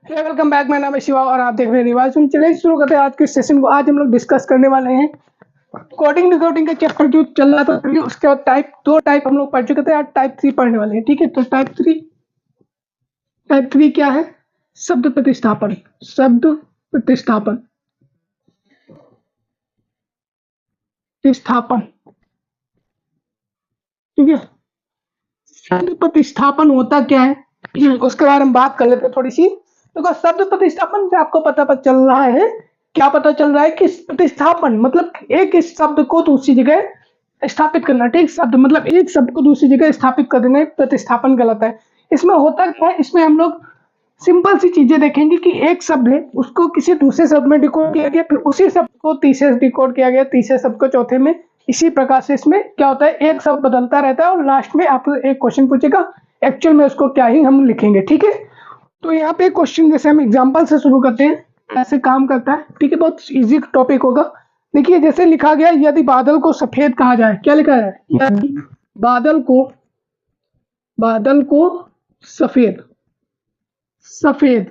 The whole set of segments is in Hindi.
Welcome back. मेरा नाम है शिवा और आप देख रहे हैं रिवाज। हम चलिए शुरू करते हैं आज के सेशन को। आज हम लोग डिस्कस करने वाले हैं कोडिंग डिकोडिंग का चैप्टर जो चल रहा था, उसके बाद दो टाइप हम लोग पढ़ चुके थे। आज टाइप 3 पढ़ने वाले हैं। ठीक है, तो टाइप थ्री क्या है? शब्द प्रतिस्थापन। शब्द प्रतिस्थापन प्रतिस्थापन ठीक है। शब्द प्रतिस्थापन होता क्या है उसके बारे में बात कर लेते हैं थोड़ी सी। देखो, शब्द प्रतिस्थापन से आपको पता चल रहा है, क्या पता चल रहा है कि प्रतिस्थापन मतलब एक शब्द को दूसरी जगह स्थापित करना। ठीक, शब्द मतलब एक शब्द को दूसरी जगह स्थापित कर देना प्रतिस्थापन गलत है। इसमें होता क्या है, इसमें हम लोग सिंपल सी चीजें देखेंगे कि एक शब्द है, उसको किसी दूसरे शब्द में डिकोड किया गया, फिर उसी शब्द को तीसरे से डिकोड किया गया, तीसरे शब्द को चौथे में। इसी प्रकार से इसमें क्या होता है, एक शब्द बदलता रहता है और लास्ट में आपको एक क्वेश्चन पूछेगा, एक्चुअल में उसको क्या ही हम लिखेंगे। ठीक है, तो यहाँ पे क्वेश्चन जैसे हम एग्जाम्पल से शुरू करते हैं, ऐसे काम करता है। ठीक है, बहुत इजी टॉपिक होगा। देखिए, जैसे लिखा गया, यदि बादल को सफेद कहा जाए, क्या लिखा है? यदि बादल को सफेद सफेद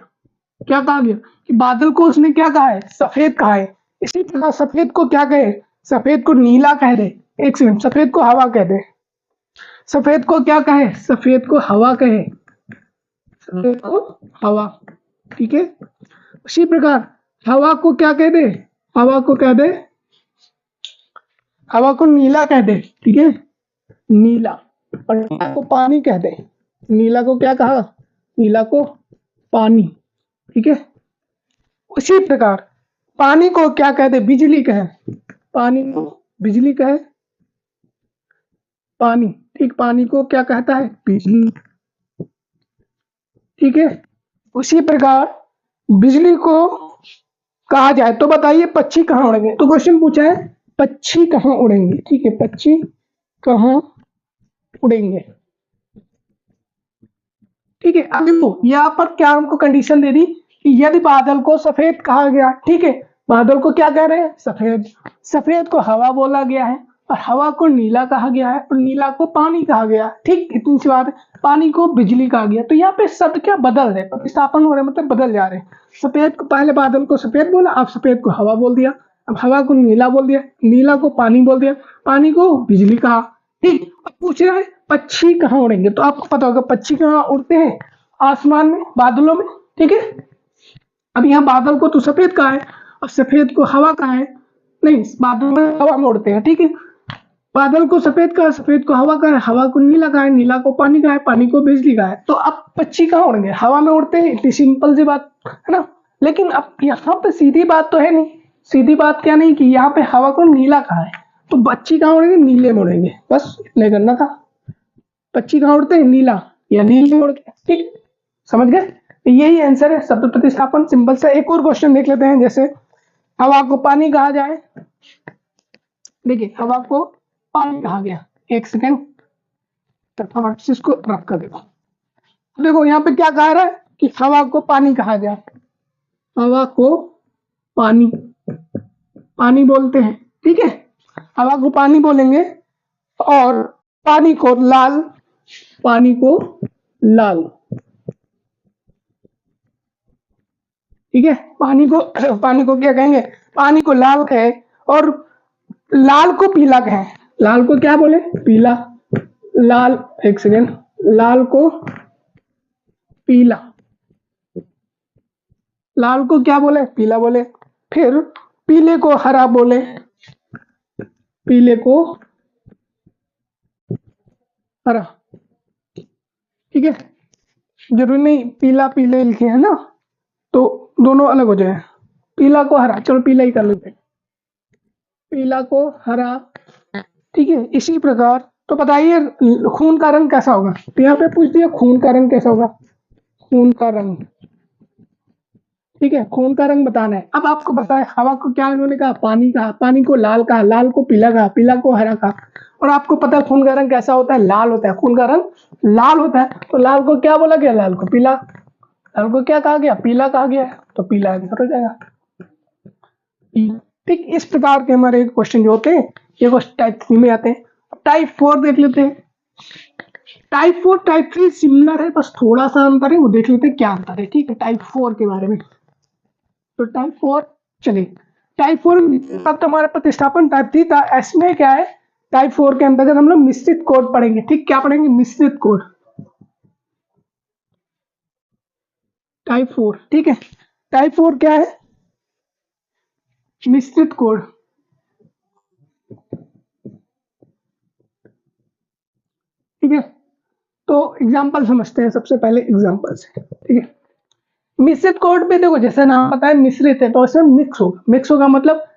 क्या कहा गया कि बादल को उसने क्या कहा है? सफेद कहा है। इसी प्रकार सफेद को क्या कहे? सफेद को नीला कह दे। एक सेकंड, सफेद को हवा कह दे। सफेद को क्या कहे? सफेद को हवा कहे। सफेद को हवा। ठीक है, उसी प्रकार हवा को क्या कह दे? हवा को कह दे, हवा को नीला कह दे। ठीक है, नीला। और नीला को पानी कह दे। नीला को क्या कहा? नीला को पानी। ठीक है, उसी प्रकार पानी को क्या कह दे? बिजली कहे। पानी को बिजली कहे। पानी, ठीक, पानी को क्या कहता है? बिजली। ठीक है, उसी प्रकार बिजली को कहा जाए तो बताइए पक्षी कहाँ उड़ेंगे। तो क्वेश्चन पूछा है पक्षी कहाँ उड़ेंगे। ठीक है, पक्षी कहाँ उड़ेंगे। ठीक है, अब देखो यहाँ पर क्या हमको कंडीशन दे दी कि यदि बादल को सफेद कहा गया। ठीक है, बादल को क्या कह रहे हैं? सफेद। सफेद को हवा बोला गया है और हवा को नीला कहा गया है और नीला को पानी कहा गया। ठीक, इतनी सी बात है। पानी को बिजली कहा गया। तो यहाँ पे शब्द क्या बदल रहे, प्रतिस्थापन हो रहे, मतलब बदल जा रहे हैं। सफेद को, पहले बादल को सफेद बोला, अब सफेद को हवा बोल दिया। अब हवा को नीला बोल दिया, नीला को पानी बोल दिया, पानी को बिजली कहा। ठीक, अब पूछ रहा है पक्षी कहाँ उड़ेंगे। तो आपको पता होगा पक्षी कहाँ उड़ते हैं? आसमान में, बादलों में। ठीक है, अब यहाँ बादल को तो सफेद कहा है और सफेद को हवा कहा है। नहीं, बादल में हवा में उड़ते हैं। ठीक है, बादल को सफेद कहा, सफेद को हवा कहा है, हवा को नीला कहा है, नीला को पानी कहा है, पानी को बिजली कहा है। तो अब पक्षी कहाँ उड़ेंगे? हवा में उड़ते हैं। इतनी सिंपल सी बात है ना। लेकिन अब यहाँ पे सीधी बात तो है नहीं। सीधी बात क्या नहीं कि यहाँ पे हवा को नीला कहा है, तो पक्षी कहाँ उड़ेंगे? नीले में उड़ेंगे। बस इतने करना था। पक्षी कहाँ उड़ते हैं? नीला या नीले में उड़ते हैं। ठीक, समझ गए? यही आंसर है शब्द प्रतिस्थापन। सिंपल सा एक और क्वेश्चन देख लेते हैं। जैसे हवा को पानी कहा जाए। देखिए, हवा को पानी कहा गया। एक सेकेंड, फटाफट से इसको रख कर देखो। देखो यहाँ पे क्या कह रहा है कि हवा को पानी कहा गया। हवा को पानी पानी बोलते हैं। ठीक है, हवा को पानी बोलेंगे और पानी को लाल, पानी को लाल। ठीक है, पानी को क्या कहेंगे? पानी को लाल कहे और लाल को पीला कहे। लाल को क्या बोले? पीला। लाल, एक सेकेंड, लाल को पीला। लाल को क्या बोले? पीला बोले। फिर पीले को हरा बोले। पीले को हरा। ठीक है, जरूरी नहीं पीला पीले लिखे हैं ना, तो दोनों अलग हो जाए। पीला को हरा, चलो पीला ही कर लेते हैं। पीला को हरा। ठीक है, इसी प्रकार तो बताइए खून का रंग कैसा होगा। तो यहाँ पे पूछ दिया खून का रंग कैसा होगा। खून का रंग, ठीक है, खून का रंग बताना है। अब आपको पता है हवा को क्या इन्होंने कहा? पानी कहा। पानी को लाल कहा, लाल को पीला कहा, पीला को हरा कहा। और आपको पता है खून का रंग कैसा होता है? लाल होता है। खून का रंग लाल होता है। तो लाल को क्या बोला गया? लाल को पीला। लाल को क्या कहा गया? पीला कहा गया। तो पीला आंसर हो जाएगा। ठीक, इस प्रकार के हमारे क्वेश्चन जो होते हैं ये टाइप 3 में आते हैं। टाइप 4 देख लेते हैं। टाइप 4 टाइप 3 सिमिलर है, बस थोड़ा सा अंतर है, वो देख लेते हैं क्या अंतर है। ठीक है, टाइप 4 के बारे में। तो टाइप 4 चलिए, टाइप 4 तब तुम्हारा प्रतिस्थापन टाइप 3 था। इसमें क्या है, टाइप 4 के अंतर्गत हम लोग मिश्रित कोड पढ़ेंगे। ठीक, क्या पढ़ेंगे, मिश्रित कोड, टाइप 4। ठीक है, टाइप 4 क्या है, मिश्रित कोड। ठीक है, तो एग्जांपल समझते हैं, सबसे पहले एग्जांपल से। ठीक है, मिश्रित कोड पे देखो, जैसे नाम पता है मिश्रित है, तो इसमें मिक्स होगा। मिक्स होगा मतलब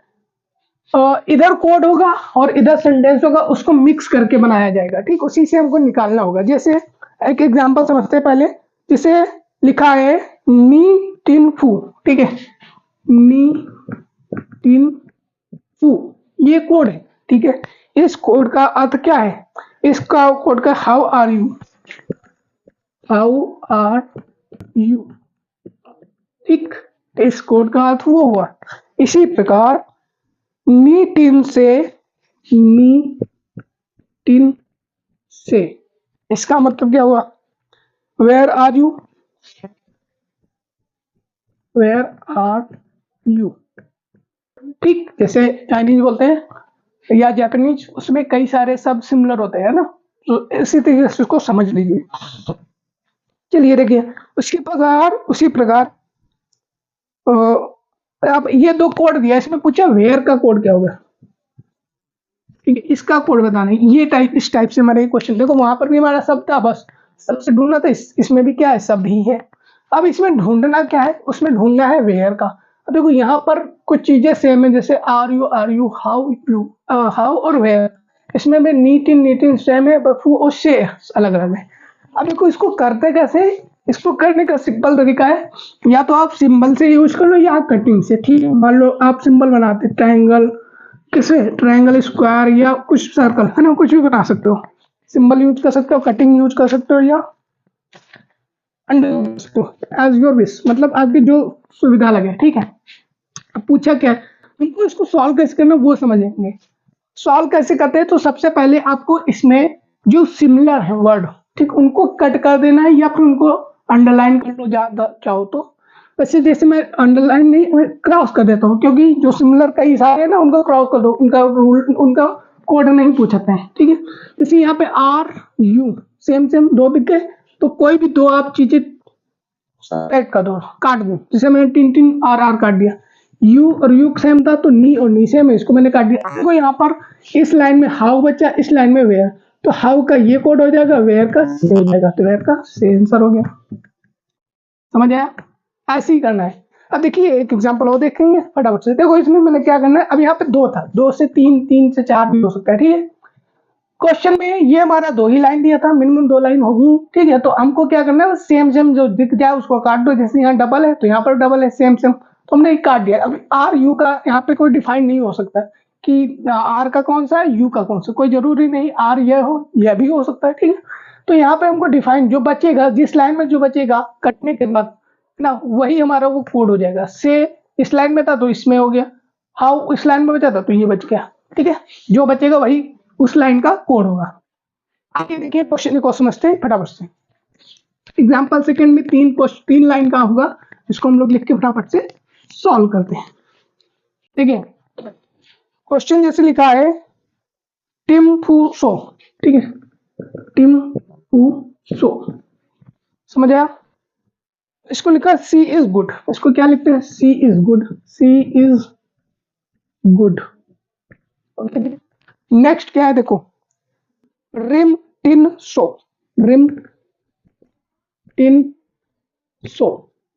इधर कोड होगा और इधर सेंटेंस होगा, उसको मिक्स करके बनाया जाएगा। ठीक, उसी से हमको निकालना होगा। जैसे एक एग्जांपल समझते हैं पहले, जिसे लिखा है नी टिन फू। ठीक है, नी टिन फू, ये कोड है। ठीक है, इस कोड का अर्थ क्या है, इसका कोड का how are you, how are you. ठीक, इस कोड का अर्थ वो हुआ। इसी प्रकार मी टीम से, मी टीम से, इसका मतलब क्या हुआ, where are you, where are you. ठीक, जैसे चाइनीज बोलते हैं या जापानीज, उसमें कई सारे शब्द सिमिलर होते हैं ना, तो इसी तरीके से उसको समझ लीजिए। चलिए देखिए, उसी प्रकार अब ये दो कोड दिया, इसमें पूछा वेयर का कोड क्या होगा। ठीक है, इसका कोड बताना है। ये टाइप, इस टाइप से हमारा क्वेश्चन, देखो वहां पर भी हमारा शब्द था, बस सबसे ढूंढना था, इसमें भी क्या है, शब्द ही है। अब इसमें ढूंढना क्या है, उसमें ढूंढना है वेयर का। अब देखो यहाँ पर कुछ चीजें सेम है, जैसे are you, how you, how और वेयर। इसमें भी नीट इन सेम है, बस वो उससे अलग अलग है। अब देखो इसको करते कैसे, इसको करने का सिंपल तरीका है, या तो आप सिंबल से यूज कर लो या कटिंग से। ठीक है, मान लो आप सिंबल बनाते, ट्रायंगल, किसे ट्रायंगल, स्क्वायर या कुछ सर्कल, है ना, कुछ भी बना सकते हो। सिंबल यूज कर सकते हो, कटिंग यूज कर सकते हो, या अंडर एज योर विश, मतलब आपकी जो सुविधा लगे। ठीक है, अब पूछा क्या है, हमको इसको सॉल्व कैसे करना वो समझेंगे। सॉल्व कैसे करते हैं, तो सबसे पहले आपको इसमें जो सिमिलर है वर्ड, ठीक, उनको कट कर देना है, या फिर उनको अंडरलाइन कर लो ज्यादा चाहो तो। वैसे जैसे मैं अंडरलाइन नहीं, मैं क्रॉस कर देता हूँ, क्योंकि जो सिमिलर कई सारे हैं ना, उनको क्रॉस कर दो, उनका रूल, उनका कोड नहीं पूछते हैं। ठीक है, जैसे यहाँ पे आर यू सेम सेम दो दिख गए, तो कोई भी दो आप चीजें सेलेक्ट कर दो, काट दो। जैसे मैंने टिन टिन आर काट दिया, यू और यू सेम था, तो नी और नी सेम है, इसको मैंने काट दिया। आपको यहाँ पर इस लाइन में हाउ बचा, इस लाइन में वेयर, तो हाउ का ये कोड हो जाएगा, वेयर का से हो जाएगा, तो वेयर का से आंसर हो गया। समझ आया, ऐसे ही करना है। अब देखिए एक एग्जांपल और देखेंगे फटाफट से। देखो इसमें मैंने क्या करना है, अब यहाँ पे दो था, दो से तीन, तीन से चार भी हो सकता है। ठीक है, क्वेश्चन में ये हमारा दो ही लाइन दिया था, मिनिमम दो लाइन होगी। ठीक है, तो हमको क्या करना है, सेम सेम जो दिख जाए उसको काट दो। जैसे यहाँ डबल है तो यहाँ पर डबल है, सेम सेम, तो हमने काट दिया। अब आर यू का यहाँ पे कोई डिफाइन नहीं हो सकता कि आर का कौन सा है, यू का कौन सा, कोई जरूरी नहीं आर यह हो, यह भी हो सकता है। ठीक है, तो यहाँ पे हमको डिफाइन जो बचेगा, जिस लाइन में जो बचेगा कटने के बाद ना, वही हमारा वो कोड हो जाएगा। से इस लाइन में था तो इसमें हो गया, हाउ इस लाइन में बचा था तो ये बच गया। ठीक है, जो बचेगा वही उस लाइन का कोड होगा। आगे देखिए क्वेश्चन को समझते हैं फटाफट से। एग्जांपल सेकंड में तीन लाइन का होगा, जिसको हम लोग लिख के फटाफट से सॉल्व करते हैं। देखिए क्वेश्चन जैसे लिखा है, टिम फू सो। ठीक है, टिम फू सो, समझ आया। इसको लिखा सी इज गुड, इसको क्या लिखते हैं, C is good, C is good. Next क्या है देखो, रिम टिन सो, रिम टिन सो।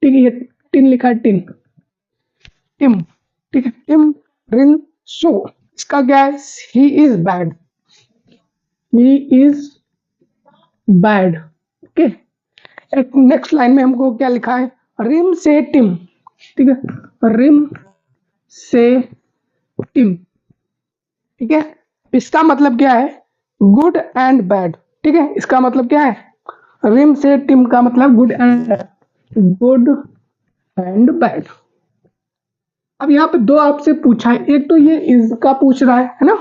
ठीक है, ये टिन लिखा है, टिन, टिम। ठीक है, टिम रिन सो, इसका क्या है, he is bad, he is bad. Okay, एक नेक्स्ट लाइन में हमको क्या लिखा है, रिम से टिम। ठीक है, रिम से टिम। ठीक है, इसका मतलब क्या है, गुड एंड बैड। ठीक है, इसका मतलब क्या है, रिम से टिम का मतलब good and bad, good and bad. अब यहाँ पे दो आपसे पूछा है, एक तो ये इज का पूछ रहा है ना,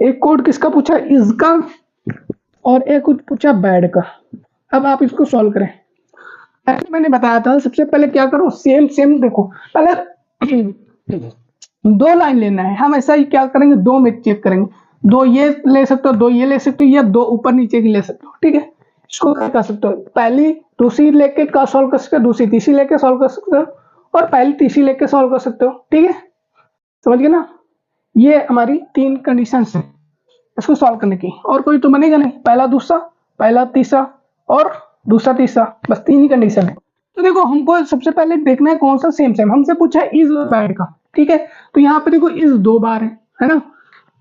एक कोड किसका पूछा है, इज का, और एक कुछ पूछा बैड का। अब आप इसको सॉल्व करें। ऐसे मैंने बताया था, सबसे पहले क्या करो, सेम सेम देखो पहले दो लाइन लेना है। हम ऐसा ही क्या करेंगे, दो में चेक करेंगे, दो ये ले सकते हो, दो ये ले सकते हो, या दो ऊपर नीचे की ले सकते हो। ठीक है, इसको क्या कर सकते हो, पहली दूसरी लेके का सॉल्व कर सकते हो, दूसरी तीसरी लेके सॉल्व कर सकते हो, और पहली तीसरी लेके सॉल्व कर सकते हो। ठीक है, समझ गए ना। ये हमारी तीन कंडीशन है इसको सॉल्व करने की, और कोई तो बनेगा नहीं। पहला दूसरा, पहला तीसरा, और दूसरा तीसरा, बस तीन ही कंडीशन है। तो देखो हमको सबसे पहले देखना है कौन सा सेम सेम। हमसे पूछा है इज और बैड का। ठीक है, तो यहाँ पे देखो इज दो बार है ना,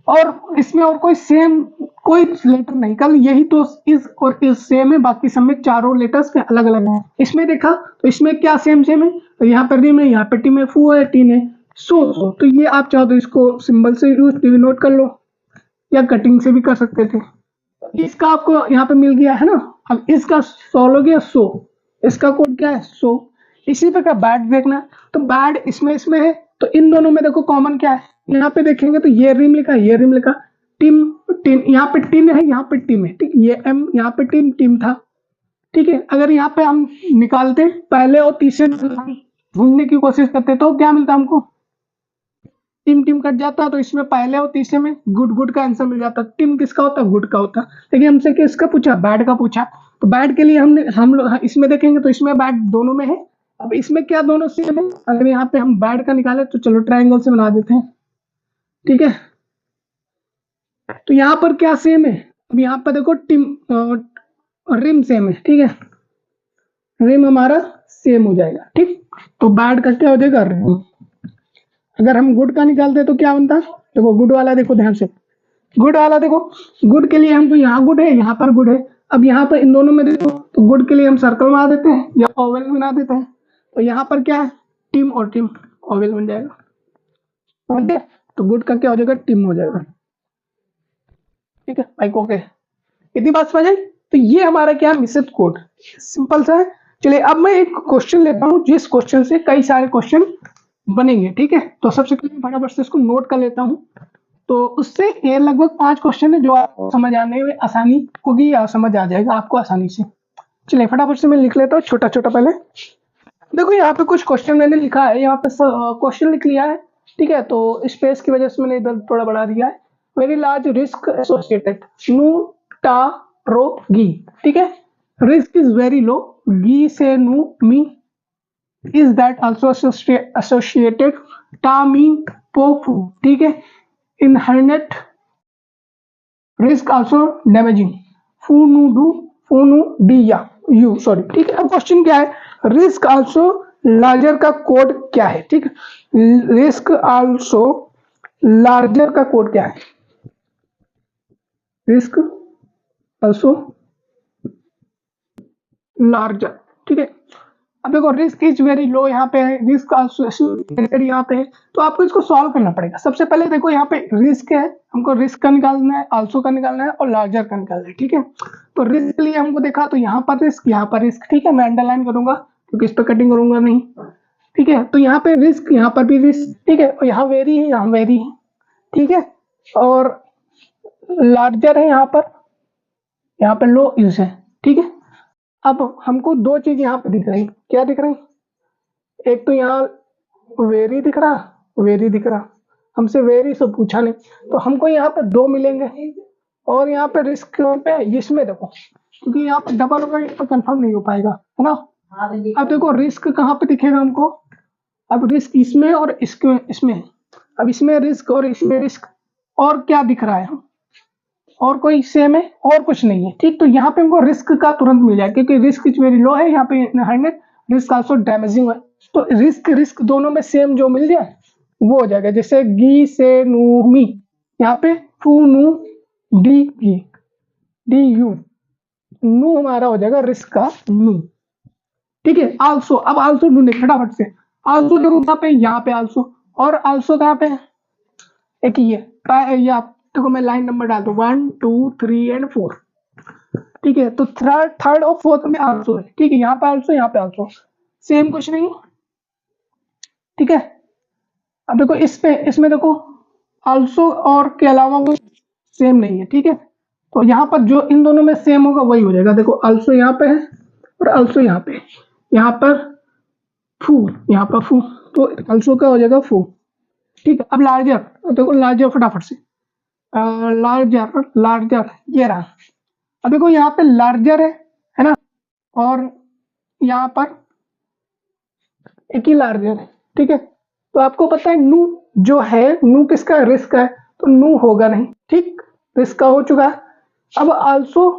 और इसमें और कोई सेम कोई लेटर नहीं, कल यही तो इज और इज सेम है, बाकी सब में चारों लेटर्स के अलग अलग हैं। इसमें देखा तो इसमें क्या सेम सेम है, तो यहाँ पर रिम है, यहाँ पे टीम है, फू है, टीन है, सो। तो ये आप चाहो तो इसको सिंबल से यूज डिनोट कर लो, या कटिंग से भी कर सकते थे। इसका आपको यहाँ पे मिल गया है ना। अब इसका सॉल्व हो गया सो, इसका कोड क्या है सो। इसी प्रकार बैड देखना है, तो बैड इसमें इसमें है, तो इन दोनों में देखो कॉमन क्या है, यहाँ पे देखेंगे तो ये रिम लिखा, ये रिम लिखा, टीम टीम, यहाँ पे टिन है, यहाँ पे टीम है। ठीक, ये एम, यहाँ पे टीम टीम था। ठीक है, अगर यहाँ पे हम निकालते पहले और तीसरे ढूंढने की कोशिश करते तो क्या मिलता हमको, टीम टीम कट जाता, तो इसमें पहले और तीसरे में गुड गुड का आंसर मिल जाता। टीम किसका होता, गुड का होता। लेकिन हमसे किसका पूछा, बैड का पूछा, तो बैड के लिए हम लोग इसमें देखेंगे तो इसमें बैड दोनों में है। अब इसमें क्या दोनों सेम है, अगर यहाँ पे हम बैड का निकाले तो चलो ट्रायंगल से बना देते हैं। ठीक है, तो यहाँ पर क्या सेम है, अब यहाँ पर देखो टीम रिम सेम है। ठीक है, रिम हमारा सेम हो जाएगा। ठीक, तो बैड का क्या हो जाएगा, रिम। अगर हम गुड का निकालते तो क्या बनता, देखो गुड वाला देखो ध्यान से, गुड वाला देखो, गुड के लिए हमको यहाँ गुड है, यहाँ पर गुड है। अब यहाँ पर इन दोनों में देखो तो गुड के लिए हम सर्कल बना देते हैं या ओवल बना देते हैं, तो यहाँ पर क्या है, टीम और टीम, ओवल बन जाएगा। समझ गए, तो गुड का क्या हो जाएगा, टीम हो जाएगा। ठीक है भाई, ओके, इतनी बात समझ आई। तो ये हमारा क्या मिश्रित कोड, सिंपल सा है। चलिए अब मैं एक क्वेश्चन लेता हूँ, जिस क्वेश्चन से कई सारे क्वेश्चन बनेंगे। ठीक है, तो सबसे पहले फटाफट से इसको नोट कर लेता हूँ। तो उससे ये लगभग 5 क्वेश्चन है जो आपको समझ आने में आसानी होगी, या समझ आ जाएगा आपको आसानी से। चलिए फटाफट से मैं लिख लेता हूँ छोटा छोटा। पहले देखो यहाँ पे कुछ क्वेश्चन मैंने लिखा है, यहाँ पे क्वेश्चन लिख लिया है। ठीक है, तो स्पेस की वजह से मैंने इधर थोड़ा बढ़ा दिया है। वेरी लार्ज रिस्क एसोसिएटेड, नू टा रो गी। ठीक है, रिस्क इज वेरी लो, गी से नू मी, इज दैट आल्सो एसोसिएटेड, टा मी पो फू। ठीक है, इनहेरिट रिस्क आल्सो डैमेजिंग, फू नू डू, फू नू डी या यू सॉरी। ठीक है, अब क्वेश्चन क्या है, रिस्क आल्सो लार्जर का कोड क्या है। ठीक है, रिस्क आल्सो लार्जर का कोड क्या है, रिस्क आल्सो लार्जर। ठीक है, अब देखो रिस्क इज वेरी लो यहाँ पे है, रिस्क यहाँ पे है, तो आपको इसको सॉल्व करना पड़ेगा। सबसे पहले देखो यहाँ पे रिस्क है, हमको रिस्क का निकालना है, आल्सो का निकालना है, और लार्जर का निकालना है। ठीक है, तो रिस्क के लिए हमको देखा तो यहाँ पर रिस्क, यहाँ पर रिस्क। ठीक है, मैं अंडरलाइन करूंगा क्योंकि इस पर कटिंग करूंगा नहीं। ठीक है, तो यहाँ पे रिस्क, यहाँ पर भी रिस्क। ठीक है, और यहाँ वेरी है, यहाँ वेरी है। ठीक है, और लार्जर है यहाँ पर लो यूज है। ठीक है, अब हमको दो चीज यहाँ पे दिख रही, क्या दिख रही, एक तो यहाँ वेरी दिख रहा, वेरी दिख रहा, हमसे वेरी से पूछा नहीं, तो हमको यहाँ पे दो मिलेंगे। और यहाँ पे रिस्क पे इसमें देखो, क्योंकि यहाँ पे डबल होगा, यहाँ पे कंफर्म नहीं हो पाएगा, है ना। अब देखो रिस्क कहाँ पे दिखेगा हमको, अब रिस्क इसमें और इसमें इसमें, अब इसमें रिस्क और इसमें रिस्क, और क्या दिख रहा है, और कोई सेम है, और कुछ नहीं है। ठीक, तो यहाँ पे हमको रिस्क का तुरंत मिल जाएगा, क्योंकि रिस्क इज वेरी लो है, यहाँ पे 100, रिस्क आल्सो डैमेजिंग है, तो रिस्क रिस्क दोनों में सेम जो मिल जाए वो हो जाएगा। जैसे गी से नू मी, यहाँ पे फू नू डी गी डी यू, नू हमारा हो जाएगा रिस्क का नू। ठीक है, आल्सो, अब आल्सो ढूंढे फटाफट से, आल्सो देखो यहाँ पे आल्सो, और आल्सो कहाँ पे है, एक ये या देखो मैं लाइन नंबर डाल दूं 1 2 3 एंड 4। ठीक है, तो थर्ड और फोर्थ में आल्सो है। ठीक है, यहाँ पे आल्सो, यहाँ पे आल्सो, सेम कुछ नहीं। ठीक है, अब देखो इसमें देखो आल्सो और के अलावा कोई सेम नहीं है। ठीक है, तो यहाँ पर जो इन दोनों में सेम होगा वही हो जाएगा। देखो अल्सो यहाँ पे है और अल्सो यहाँ पे, यहाँ पर फू, यहाँ पर फू, तो अल्सो का हो जाएगा फू। ठीक है, अब लार्जर, देखो लार्जर फटाफट से, लार्जर लार्जर ये रहा। अब देखो यहाँ पे लार्जर है ना, और यहाँ पर एक ही लार्जर है। ठीक है, तो आपको पता है नू जो है, नू किसका है, रिस्क है, तो नू होगा नहीं। ठीक, रिस्क का हो चुका है। अब आल्सो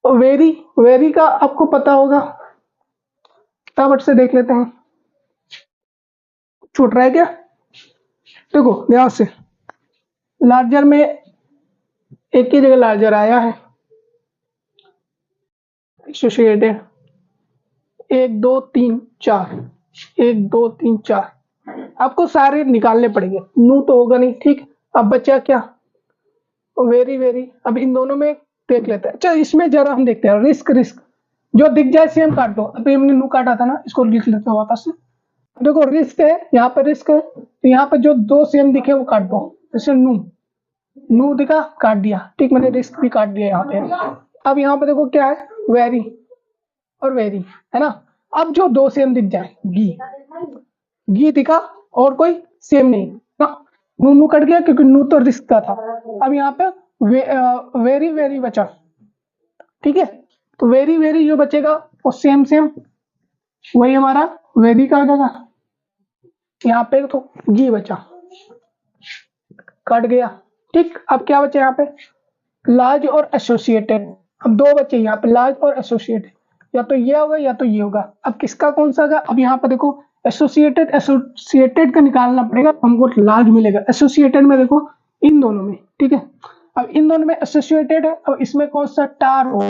वेरी, वेरी का आपको पता होगा, फटाफट से देख लेते हैं, छूट रहा है क्या। देखो ध्यान से, लार्जर में एक ही जगह लार्जर आया है, एसोसिएटेड, 1 2 3 4, 1 2 3 4, आपको सारे निकालने पड़ेंगे, नू तो होगा नहीं। ठीक, अब बचा क्या, वेरी वेरी। अब इन दोनों में देख लेते हैं। अच्छा इसमें जरा हम देखते हैं, रिस्क, रिस्क जो दिख जाए सेम काट दो। अभी हमने नू काटा था ना, इसको लिख लेते हैं वापस से। देखो रिस्क है, यहाँ पर रिस्क है, तो यहाँ पर जो दो सेम दिखे वो काट दो। जैसे नू, नू दिखा काट दिया। ठीक, मैंने रिस्क भी काट दिया यहाँ पे। अब यहाँ पे देखो क्या है, वेरी और वेरी, है ना। अब जो दो सेम दिख जाए, गी, गी दिखा और कोई सेम नहीं ना, नू नू कट गया क्योंकि नू तो रिस्क का था। अब यहाँ पे वेरी वेरी बचा। ठीक है, तो वेरी वेरी जो बचेगा वो सेम सेम वही हमारा वेरी का हो जाएगा। यहाँ पे तो गी बचा, कट गया। ठीक, अब क्या बचा यहाँ पे, लार्ज और एसोसिएटेड। अब दो बचे यहाँ पे, लार्ज और एसोसिएटेड, या तो ये होगा या तो ये होगा। अब किसका कौन सा होगा, अब यहाँ पे देखो एसोसिएटेड, एसोसिएटेड का निकालना पड़ेगा, हमको लार्ज मिलेगा एसोसिएटेड में। देखो इन दोनों में, ठीक है, अब इन दोनों में एसोसिएटेड है, अब इसमें कौन सा टार हो,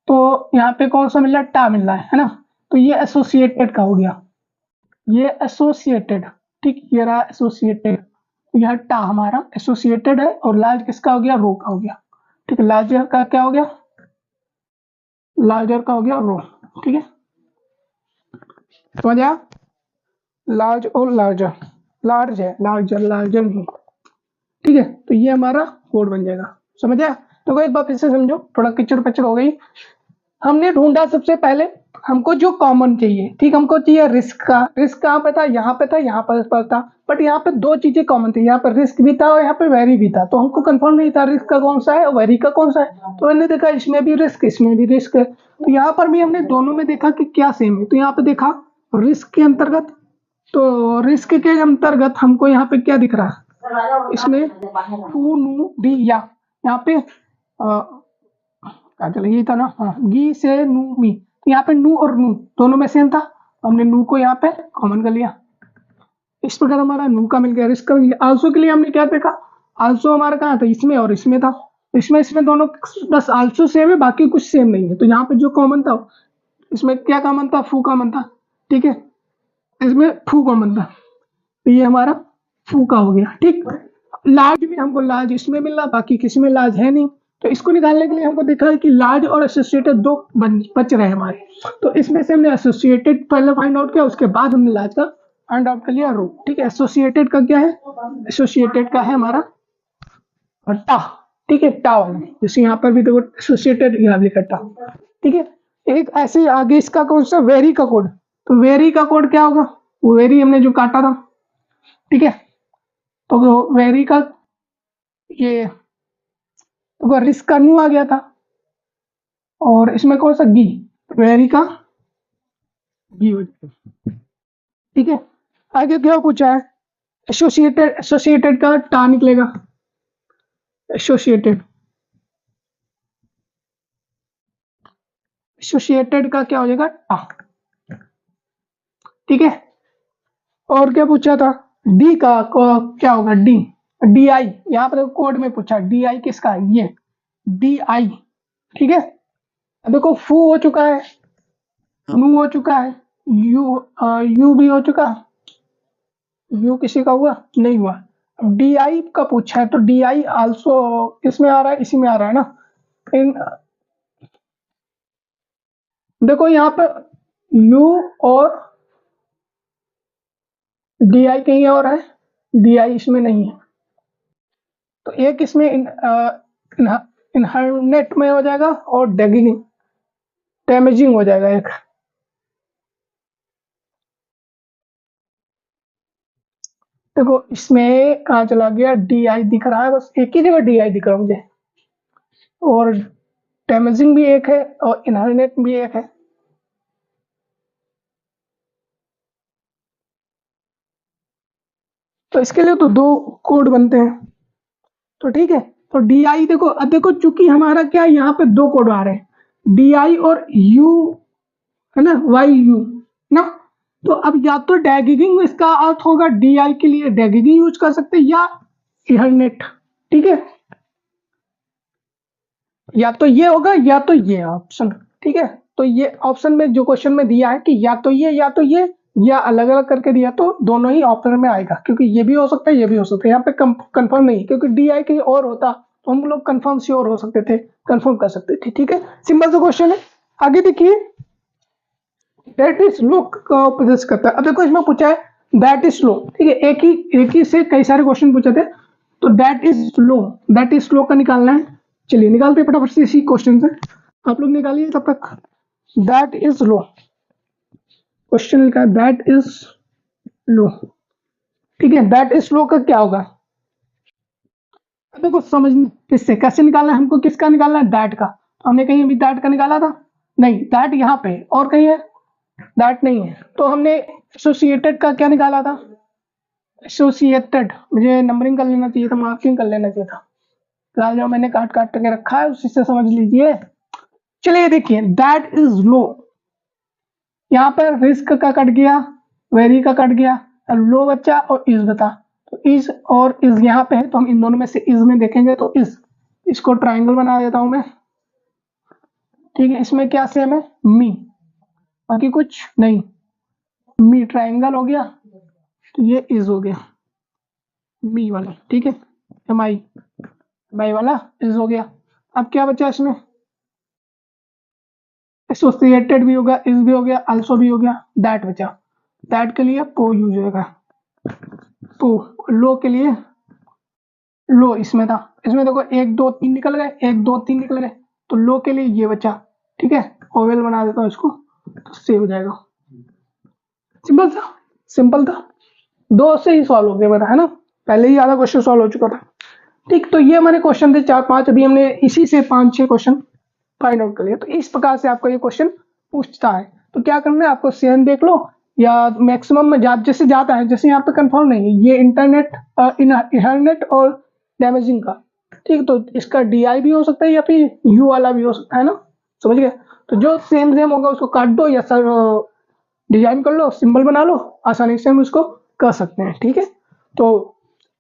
तो यहाँ पे कौन सा मिल रहा है, टा मिल रहा है ना, तो ये एसोसिएटेड का हो गया, ये एसोसिएटेड। ठीक, ये रहा एसोसिएटेड, यह टा हमारा एसोसिएटेड है, और लार्ज किसका हो गया, रो का हो गया। ठीक है, लार्जर का क्या हो गया, लार्जर का हो गया रो। ठीक है, समझ आया, लार्ज और लार्जर, लार्ज है, लार्जर लार्जर नहीं। ठीक है, तो ये हमारा कोड बन जाएगा, समझ आया। तो एक बार फिर से समझो, थोड़ा किचड़ पिचड़ हो गई। हमने ढूंढा सबसे पहले हमको जो कॉमन चाहिए। ठीक, हमको चाहिए रिस्क का, रिस्क कहाँ पे था, यहाँ पे था, यहाँ पर था, बट यहाँ पे दो चीजें कॉमन थी, यहाँ पर रिस्क भी था और यहाँ पे वेरी भी था। तो हमको कंफर्म नहीं था रिस्क का कौन सा है और वेरी का कौन सा है। तो मैंने देखा इसमें भी रिस्क, इसमें भी रिस्क है, तो यहाँ पर भी हमने दोनों में देखा कि क्या सेम है। तो यहाँ पे देखा रिस्क के अंतर्गत, तो रिस्क के अंतर्गत हमको यहाँ पे क्या दिख रहा है, इसमें टू नू डी, या यहाँ पे चलो ये था ना, हाँ, गी से नू मी, तो यहाँ पे नू और नू दोनों में सेम था, हमने नू को यहाँ पे कॉमन कर लिया। इस प्रकार हमारा नू का मिल गया, रिस्क का मिल गया। आल्सो के लिए हमने क्या देखा, आल्सो हमारा कहाँ था, इसमें और इसमें था, इसमें इसमें दोनों बस आल्सो सेम है, बाकी कुछ सेम नहीं है। तो यहाँ पे जो कॉमन था, इसमें क्या कॉमन था, फू कॉमन था। ठीक है, इसमें फू कॉमन था, तो ये हमारा फू का हो गया। ठीक, लार्ज में हमको लार्ज इसमें मिल रहा, बाकी किसी में लार्ज है नहीं। तो इसको निकालने के लिए हमको देखा है कि लार्ज और एसोसिएटेड दो बच रहे हैं हमारे, तो इसमें से हमने एसोसिएटेड पहले फाइंड आउट किया, उसके बाद हमने लार्ज का फाइंड आउट कर लिया, रो। ठीक है, एसोसिएटेड का क्या है, एसोसिएटेड का है हमारा टा। ठीक है, टा वाला, जैसे यहाँ पर भी देखो एसोसिएटेड, यहाँ लिखा टा। ठीक है, एक ऐसे आगे इसका कौन सा, वेरी का कोड, तो वेरी का कोड क्या होगा, वो वेरी हमने जो काटा था। ठीक है, तो वेरी का ये तो रिस्क का नू आ गया था, और इसमें कौन सा गी, वेरी का गी हो जाएगा। ठीक है, आगे क्या पूछा है, एसोसिएटेड, एसोसिएटेड का टा निकलेगा, एसोसिएटेड, एसोसिएटेड का क्या हो जाएगा, टा। ठीक है, और क्या पूछा था, डी का क्या होगा, डी, डी आई, यहाँ पर कोड में पूछा डी आई किसका है, ये डी आई। ठीक है, अब देखो फू हो चुका है, नू हो चुका है, यू यू भी हो चुका, यू किसी का हुआ नहीं हुआ। अब डी आई का पूछा है, तो डी आई आल्सो किसमें आ रहा है, इसी में आ रहा है ना। इन देखो यहाँ पर यू और डी आई कहीं और है, डी आई इसमें नहीं है, तो एक इसमें इनहर्नेट में हो जाएगा और डैमेजिंग हो जाएगा एक। देखो इसमें कहाँ चला गया, डी आई दिख रहा है, बस एक ही जगह डी आई दिख रहा है मुझे, और डैमेजिंग भी एक है और इनहर्नेट भी एक है। तो इसके लिए तो दो कोड बनते हैं, तो ठीक है। तो डी आई देखो, अब देखो चूंकि हमारा क्या है, यहाँ पे दो कोड आ रहे हैं, डी आई और यू, है ना, वाई यू ना। तो अब या तो डैगिंग इसका अर्थ होगा, डी आई के लिए डैगिंग यूज कर सकते हैं या इहरनेट, ठीक है। या तो ये होगा या तो ये ऑप्शन, ठीक है। तो ये ऑप्शन में जो क्वेश्चन में दिया है कि या तो ये या तो ये या अलग अलग करके दिया, तो दोनों ही ऑप्शन में आएगा, क्योंकि ये भी हो सकता है ये भी हो सकता है। यहाँ पे कंफर्म नहीं, क्योंकि डी आई कहीं और होता तो हम लोग कंफर्म श्योर हो सकते थे, कंफर्म कर सकते थे, ठीक है। सिंपल सा क्वेश्चन है। आगे देखिए, दैट इज स्लो का प्रदर्शित करता है। अब देखो इसमें पूछा है दैट इज स्लो, ठीक है। एक ही से कई सारे क्वेश्चन पूछे थे, तो that is slow, that is slow का निकालना है। चलिए निकालते हैं फटाफट से इसी क्वेश्चन से, आप लोग निकालिए तब तक। दैट इज लो, क्वेश्चन लिखा है दैट इज लो, ठीक है। दैट इज लो का क्या होगा, अब देखो समझ किससे कैसे निकालना है, हमको किसका निकालना है, दैट का। तो हमने कहीं अभी दैट का निकाला था नहीं, दैट यहाँ पे और कहीं है, दैट नहीं है। तो हमने एसोसिएटेड का क्या निकाला था, एसोसिएटेड, मुझे नंबरिंग कर लेना चाहिए था, मार्किंग कर लेना चाहिए था, फिलहाल जो मैंने काट काट के रखा है उसी से समझ लीजिए। चलिए देखिए, दैट इज लो, यहाँ पर रिस्क का कट गया, वेरी का कट गया, लो बच्चा और इज बता। तो इज और इज यहाँ पे है, तो हम इन दोनों में से इज में देखेंगे तो इज, इसको ट्राइंगल बना देता हूं मैं, ठीक है। इसमें क्या सेम है, मी, बाकी कुछ नहीं, मी ट्राइंगल हो गया, तो ये इज हो गया मी वाला, ठीक है। एम आई वाला इज हो गया। अब क्या बचा इसमें, एसोसिएटेड भी होगा, इज भी हो गया, आल्सो भी हो गया, दैट बचा। दैट के लिए पो यूज होगा, तो लो के लिए लो इसमें था, इसमें देखो एक दो तीन निकल गए, एक दो तीन निकल गए, तो लो के लिए ये बचा, ठीक है। ओवेल बना देता हूँ इसको, तो सेव हो जाएगा। सिंपल था, सिंपल था, दो से ही सॉल्व हो गया मेरा, है ना। पहले ही आधा क्वेश्चन सॉल्व हो चुका था, ठीक। तो ये हमारे क्वेश्चन थे 4-5, अभी हमने इसी से 5-6 क्वेश्चन फाइंड आउट कर लिया। तो इस प्रकार से आपको ये क्वेश्चन पूछता है, तो क्या करना है आपको, सेम देख लो या मैक्सिमम में जैसे जाता है, जैसे यहाँ पे कंफर्म नहीं है, ये इंटरनेट इनहर्नेट और डैमेजिंग का, ठीक। तो इसका डी आई भी हो सकता है या फिर यू वाला भी हो सकता है ना, समझ गए। तो जो सेम सेम होगा उसको काट दो या सर डिजाइन कर लो, सिंबल बना लो, आसानी से हम उसको कर सकते हैं, ठीक है। तो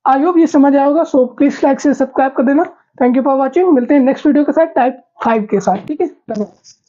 आई होप ये समझ आया होगा, सो प्लीज लाइक से सब्सक्राइब कर देना। थैंक यू फॉर वॉचिंग, मिलते हैं नेक्स्ट वीडियो के साथ टाइप 5 के साथ, ठीक है, धन्यवाद।